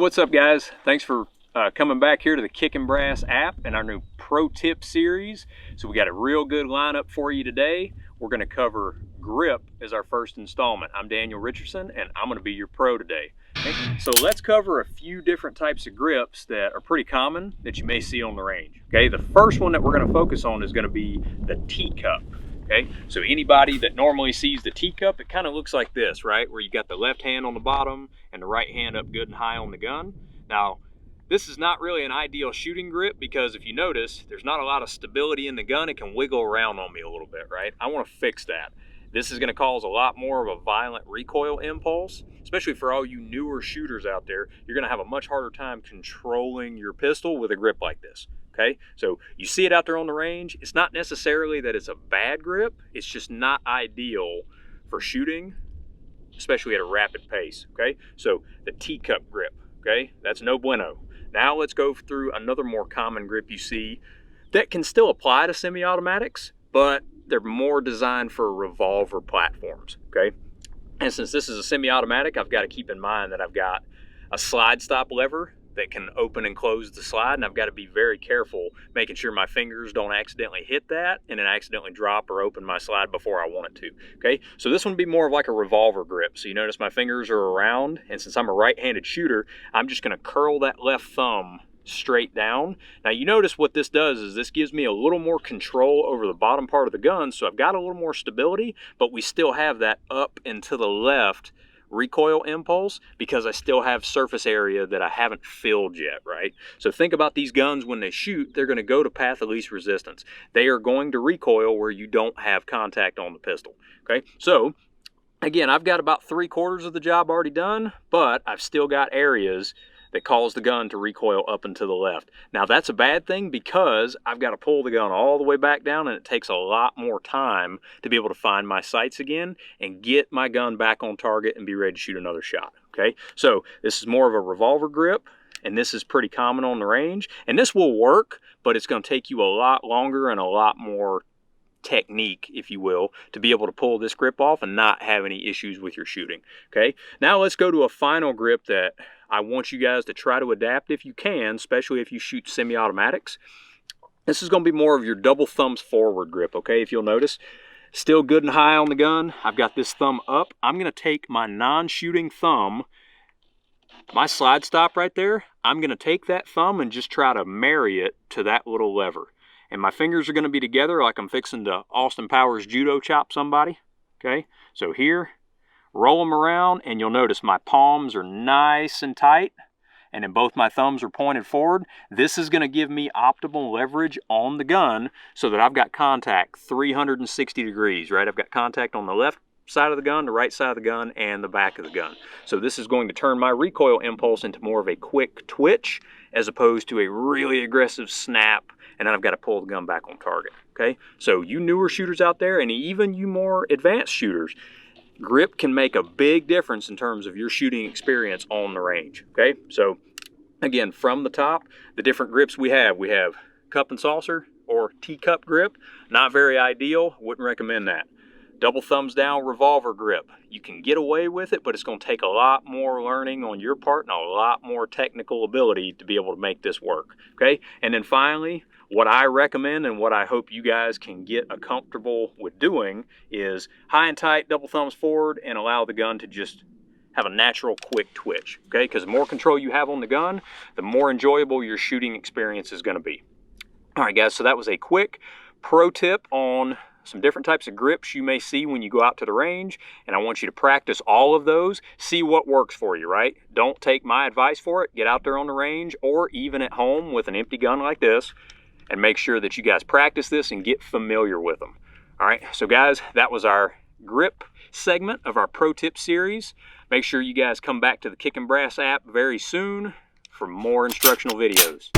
what's up guys? Thanks for coming back here to the Kickin Brass app and our new pro tip series. So we got a real good lineup for you today. We're going to cover grip as our first installment. I'm Daniel Richardson and I'm going to be your pro today. Okay? So let's cover a few different types of grips that are pretty common that you may see on the range. Okay, the first one that we're going to focus on is going to be the teacup. Okay, so anybody that normally sees the teacup, it kind of looks like this, right? Where you got the left hand on the bottom and the right hand up good and high on the gun. Now, this is not really an ideal shooting grip because if you notice, there's not a lot of stability in the gun. It can wiggle around on me a little bit, right? I want to fix that. This is going to cause a lot more of a violent recoil impulse, especially for all you newer shooters out there. You're going to have a much harder time controlling your pistol with a grip like this. Okay, so you see it out there on the range. It's not necessarily that it's a bad grip. It's just not ideal for shooting, especially at a rapid pace. Okay, so the teacup grip, okay, that's no bueno. Now let's go through another more common grip you see that can still apply to semi-automatics, but they're more designed for revolver platforms. Okay, and since this is a semi-automatic, I've got to keep in mind that I've got a slide stop lever that can open and close the slide, and I've got to be very careful making sure my fingers don't accidentally hit that and then accidentally drop or open my slide before I want it to. Okay, so this one would be more of like a revolver grip. So you notice my fingers are around, and since I'm a right-handed shooter, I'm just going to curl that left thumb straight down. Now you notice what this does is this gives me a little more control over the bottom part of the gun, so I've got a little more stability, but we still have that up and to the left recoil impulse because I still have surface area that I haven't filled yet, right? So think about these guns when they shoot, they're going to go to path of least resistance. They are going to recoil where you don't have contact on the pistol, okay? So again, I've got about 3/4 of the job already done, but I've still got areas that cause the gun to recoil up and to the left. Now that's a bad thing because I've got to pull the gun all the way back down, and it takes a lot more time to be able to find my sights again and get my gun back on target and be ready to shoot another shot. Okay, so this is more of a revolver grip, and this is pretty common on the range, and this will work, but it's going to take you a lot longer and a lot more technique, if you will, to be able to pull this grip off and not have any issues with your shooting. Okay, now let's go to a final grip that I want you guys to try to adapt if you can, especially if you shoot semi-automatics. This is going to be more of your double thumbs forward grip, okay? If you'll notice, still good and high on the gun. I've got this thumb up. I'm going to take my non-shooting thumb, my slide stop right there, I'm going to take that thumb and just try to marry it to that little lever. And my fingers are going to be together like I'm fixing to Austin Powers judo chop somebody, okay? So here, roll them around, and you'll notice my palms are nice and tight, and then both my thumbs are pointed forward. This is going to give me optimal leverage on the gun so that I've got contact 360 degrees, right? I've got contact on the left side of the gun, the right side of the gun, and the back of the gun. So this is going to turn my recoil impulse into more of a quick twitch as opposed to a really aggressive snap, and then I've got to pull the gun back on target, okay? So you newer shooters out there, and even you more advanced shooters, grip can make a big difference in terms of your shooting experience on the range, okay? So again, from the top, the different grips we have cup and saucer or teacup grip, not very ideal, wouldn't recommend that. Double thumbs down revolver grip, you can get away with it, but it's going to take a lot more learning on your part and a lot more technical ability to be able to make this work, okay? And then finally, what I recommend and what I hope you guys can get comfortable with doing is high and tight, double thumbs forward, and allow the gun to just have a natural quick twitch, okay? Because the more control you have on the gun, the more enjoyable your shooting experience is going to be. All right, guys, so that was a quick pro tip on some different types of grips you may see when you go out to the range, and I want you to practice all of those, see what works for you, right? Don't take my advice for it. Get out there on the range or even at home with an empty gun like this and make sure that you guys practice this and get familiar with them. All right, so guys, that was our grip segment of our pro tip series. Make sure you guys come back to the Kickin Brass app very soon for more instructional videos.